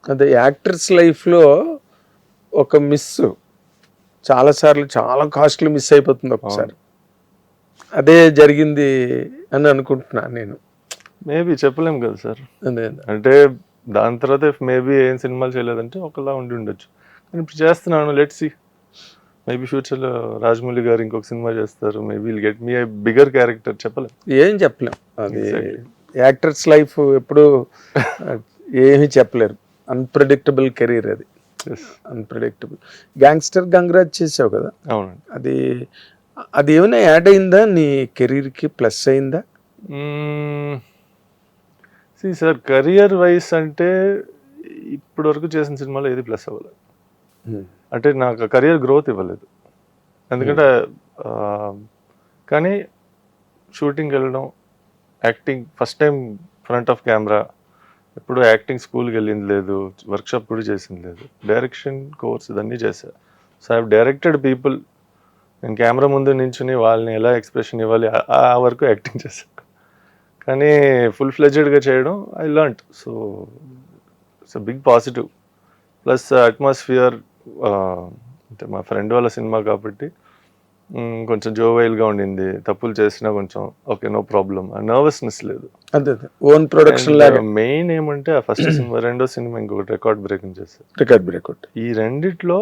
అదే యాక్టర్స్ లైఫ్లో ఒక మిస్ చాలాసార్లు చాలా కాస్ట్లీ మిస్ అయిపోతుంది ఒకసారి. అదే జరిగింది అని అనుకుంటున్నాను నేను. మేబీ చెప్పలేం కదా సార్. అదే అంటే దాని తర్వాత మేబీ ఏం సినిమాలు చేయలేదంటే ఒకలా ఉండి ఉండొచ్చు. కానీ ఇప్పుడు చేస్తున్నాను, లెట్స్ సీ. మేబీ ఫ్యూచర్లో రాజమౌళి గారు ఇంకొక సినిమా చేస్తారు, maybe will get me bigger character. చెప్పలేం, ఏం చెప్పలేం. అది యాక్టర్స్ లైఫ్ ఎప్పుడు ఏమీ చెప్పలేరు. అన్ప్రెడిక్టబుల్ కెరీర్ అది, అన్ప్రెడిక్టబుల్. గ్యాంగ్స్టర్ గంగరాజ్ చేసావు కదా, అవునండి. అది ఏమైనా యాడ్ అయిందా నీ కెరీర్కి, ప్లస్ అయిందా? సార్ కెరియర్ వైస్ అంటే ఇప్పటి వరకు చేసిన సినిమాలో ఏది ప్లస్ అవ్వలేదు. అంటే నాకు కెరియర్ గ్రోత్ ఇవ్వలేదు. ఎందుకంటే కానీ షూటింగ్కి వెళ్ళడం, acting first time front of camera, ఎప్పుడు యాక్టింగ్ స్కూల్కి వెళ్ళింది లేదు, వర్క్షాప్ కూడా చేసింది లేదు, డైరెక్షన్ కోర్స్ ఇదన్నీ చేశా. So I have directed people. నేను కెమెరా ముందు నించుని వాళ్ళని ఎలా ఎక్స్ప్రెషన్ ఇవ్వాలి ఆ వరకు యాక్టింగ్ చేశాను. కానీ ఫుల్ ఫ్లెడ్జెడ్గా చేయడం I learned. So it's a big positive. Plus atmosphere, అంటే మా ఫ్రెండ్ వాళ్ళ సినిమా కాబట్టి కొంచెం జోవైల్గా ఉండింది. తప్పులు చేసినా కొంచెం ఓకే, నో ప్రాబ్లం, నర్వస్నెస్ లేదు. అదే ఓన్ ప్రొడక్షన్ లాగా. మెయిన్ ఏమంటే ఆ ఫస్ట్ సినిమా, రెండో సినిమా ఇంకొకటి రికార్డ్ బ్రేకింగ్ చేశారు. Record breakout. ఈ రెండిట్లో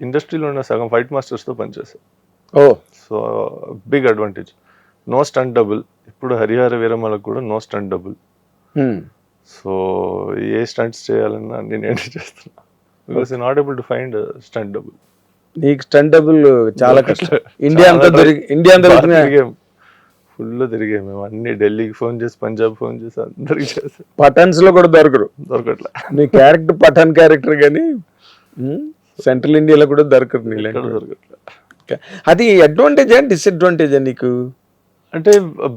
ఇండస్ట్రీలో ఉన్న సగం ఫైట్ మాస్టర్స్తో పనిచేశారు. So big advantage. No stunt double. ఇప్పుడు హరిహర వీరమ్మలకు కూడా నో స్టంట్ డబుల్. సో ఏ స్టంట్స్ చేయాలన్నా నేనేంటి చేస్తున్నా, because not able to find stunt double. నీకు స్టంట్ డబుల్ చాలా కష్టం. ఇండియా అంతా తిరిగాం, ఫుల్ తిరిగాం మేము. అన్ని ఢిల్లీకి ఫోన్ చేసి, పంజాబ్ ఫోన్ చేసి అందరికి చేసాం. పఠాన్స్ లో కూడా దొరకట్లే నీ క్యారెక్టర్, పఠాన్ క్యారెక్టర్. కానీ సెంట్రల్ ఇండియాలో కూడా దొరకట్లే. అది అడ్వాంటేజా డిసడ్వాంటేజా నీకు? అంటే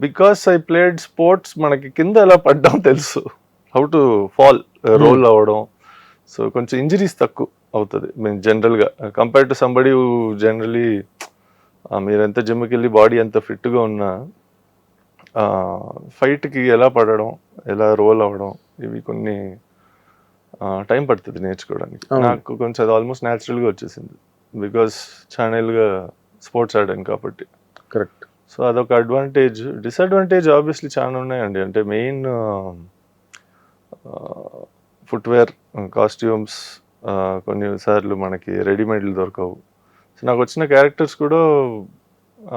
బికాస్ ఐ ప్లేడ్ స్పోర్ట్స్, మనకి కింద ఎలా పడ్డాం తెలుసు, హౌ టు ఫాల్, రోల్ అవ్వడం. సో కొంచెం ఇంజరీస్ తక్కువ అవుతుంది మేము జనరల్గా compare to somebody who generally మీరు ఎంత జిమ్కి వెళ్ళి బాడీ ఎంత ఫిట్గా ఉన్నా ఫైట్కి ఎలా పడడం, ఎలా రోల్ అవ్వడం, ఇవి కొన్ని టైం పడుతుంది నేర్చుకోవడానికి. నాకు కొంచెం అది ఆల్మోస్ట్ న్యాచురల్గా వచ్చేసింది, బికాస్ ఛానల్గా స్పోర్ట్స్ ఆడాను కాబట్టి. కరెక్ట్. సో అదొక అడ్వాంటేజ్. డిసడ్వాంటేజ్ ఆబ్వియస్లీ చాలా ఉన్నాయండి. అంటే మెయిన్ ఫుట్వేర్, కాస్ట్యూమ్స్, కొన్నిసార్లు మనకి రెడీమేడ్లు దొరకవు. సో నాకు వచ్చిన క్యారెక్టర్స్ కూడా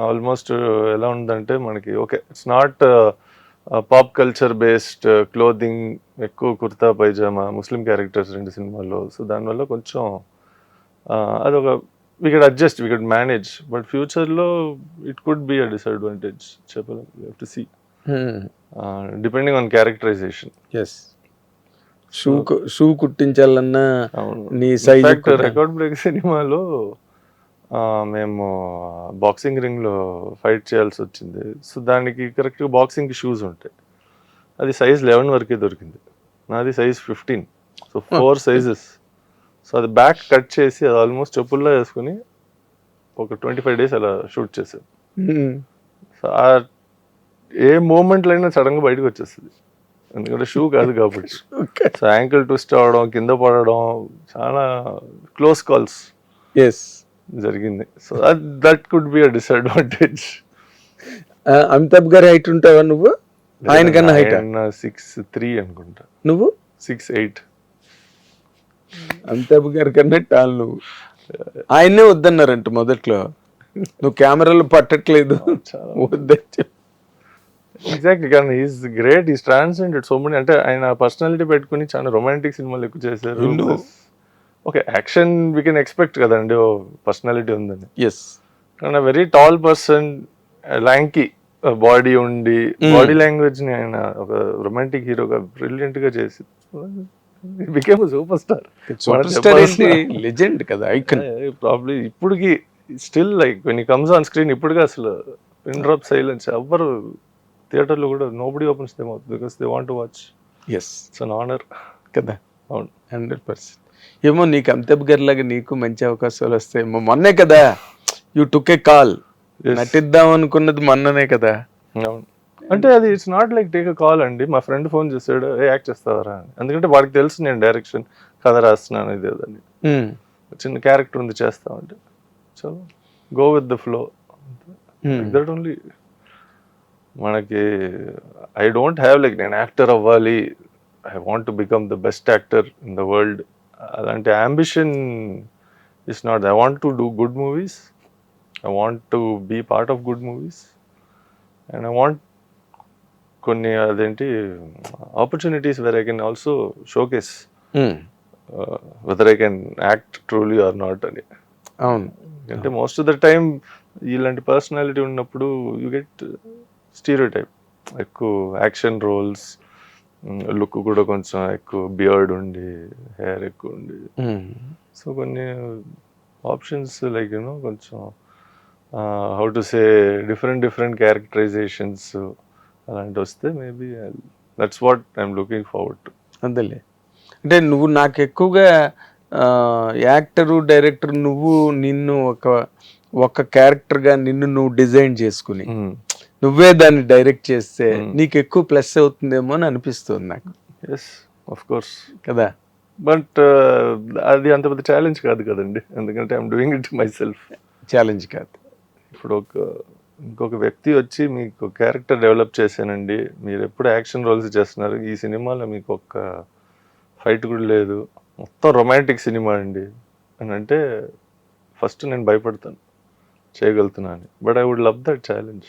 ఆల్మోస్ట్ ఎలా ఉందంటే మనకి okay, it's not pop culture based clothing, ఎక్కువ కుర్తా పైజామా, ముస్లిం క్యారెక్టర్స్ రెండు సినిమాల్లో. సో దానివల్ల కొంచెం అదొక we could adjust, we could manage, but future lo it could be a disadvantage. Chapel, we have to see, depending on characterization. Yes. Shoe కుట్టించాలన్నా నీ size. In fact record break సినిమాలో మేము బాక్సింగ్ రింగ్లో ఫైట్ చేయాల్సి వచ్చింది. సో దానికి కరెక్ట్గా బాక్సింగ్కి shoes ఉంటాయి. అది సైజ్ 11 వరకే దొరికింది, నాది సైజ్ 15. So 4 sizes. సో అది బ్యాక్ కట్ చేసి అది ఆల్మోస్ట్ చెప్పుల్లో వేసుకుని ఒక 25 days అలా షూట్ చేశాను. సో ఏ మూమెంట్లో అయినా సడన్గా బయటకు వచ్చేస్తుంది, ఎందుకంటే షూ కాదు కాబట్టి. సో యాంకిల్ ట్విస్ట్ అవ్వడం, కింద పడడం, చాలా క్లోజ్ కాల్స్ జరిగింది. So that could be a disadvantage. Amitabh గారి హైట్ ఉంటావా నువ్వు? ఆయన కన్నా హైట్ 6'3" అనుకుంటా. నువ్వు 6'8". అమితాబ్ గారి కన్నా టాల్ నువ్వు. ఆయన్నే వద్దన్నారంట మొదట్లో, నువ్వు కెమెరాలు పట్టట్లేదు వద్దని చెప్పి. ఎగ్జాక్ట్లీ. కానీ is great, is transcended so many. అంటే ఆయన పర్సనాలిటీ పెట్టుకుని చాలా రొమాంటిక్ సినిమాలు ఎక్కువ చేశారు. Okay, action we can expect కదండి, ఓ పర్సనాలిటీ ఉందని. ఎస్. కానీ వెరీ టాల్ పర్సన్, ల్యాంకీ బాడీ ఉండి, బాడీ లాంగ్వేజ్ ని ఆయన ఒక రొమాంటిక్ హీరోగా బ్రిలియంట్ గా చేసి బికేమ్ సూపర్ స్టార్. లెజెండ్ కదా, ఐకాన్. ప్రాబ్లీ ఇప్పటికి still like when he comes on screen, ఇప్పటికి అసలు పిన్ డ్రాప్ సైలెన్స్. ఎవ్వరు థియేటర్లో కూడా nobody opens them out because they want to watch. Yes, it's an honour కదా. అవును, 100%. ఏమో నీకు అమితాబ్ గారి లాగా నీకు మంచి అవకాశాలు వస్తాయేమో. మొన్నే కదా యూ టుక్ ఏ కాల్, నటిద్దాం అనుకున్నది మొన్ననే కదా. అవును. అంటే అది it's not like take a call అండి. మా ఫ్రెండ్ ఫోన్ చేశాడు, ఏ యాక్ట్ చేస్తావరా అని. ఎందుకంటే వాడికి తెలుసు నేను డైరెక్షన్ కథ రాస్తున్నాను ఇది అని. చిన్న క్యారెక్టర్ ఉంది చేస్తామంటే so go with the flow that only. మనకి ఐ డోంట్ హ్యావ్ లైక్ నేను యాక్టర్ అవ్వాలి, I want to become the best actor in the world, అలాంటి ambition is not. I want to do good movies, I want to be part of good movies and I want కొన్ని అదేంటి opportunities where I can also showcase whether I can act truly or not అని. అవును, అంటే most of the time ఇలాంటి personality ఉన్నప్పుడు you get stereotype. ఎక్కువ action roles, look కూడా కొంచెం ఎక్కువ బియర్డ్ ఉండి హెయిర్ ఎక్కువ ఉండి, సో కొన్ని ఆప్షన్స్ లైక్ యూనో కొంచెం how to say different characterisations అలాంటి వస్తే maybe that's what I'm looking forward to. అంతేలే. అంటే నువ్వు నాకు ఎక్కువగా యాక్టరు డైరెక్టర్ నువ్వు నిన్ను ఒక క్యారెక్టర్గా నిన్ను నువ్వు డిజైన్ చేసుకుని నువ్వే దాన్ని డైరెక్ట్ చేస్తే నీకు ఎక్కువ ప్లస్ అవుతుందేమో అని అనిపిస్తుంది నాకు. ఎస్ ఆఫ్ కోర్స్ కదా, బట్ అది అంత పెద్ద ఛాలెంజ్ కాదు కదండి, ఎందుకంటే I'm doing it my self. Challenge కాదు. ఇప్పుడు ఇంకొక వ్యక్తి వచ్చి మీకు క్యారెక్టర్ డెవలప్ చేశానండి, మీరు ఎప్పుడు యాక్షన్ రోల్స్ చేస్తున్నారు, ఈ సినిమాలో మీకు ఒక్క ఫైట్ కూడా లేదు, మొత్తం రొమాంటిక్ సినిమా అండి అని అంటే ఫస్ట్ నేను భయపడతాను చేయగలుగుతున్నా అని. But I would love that challenge.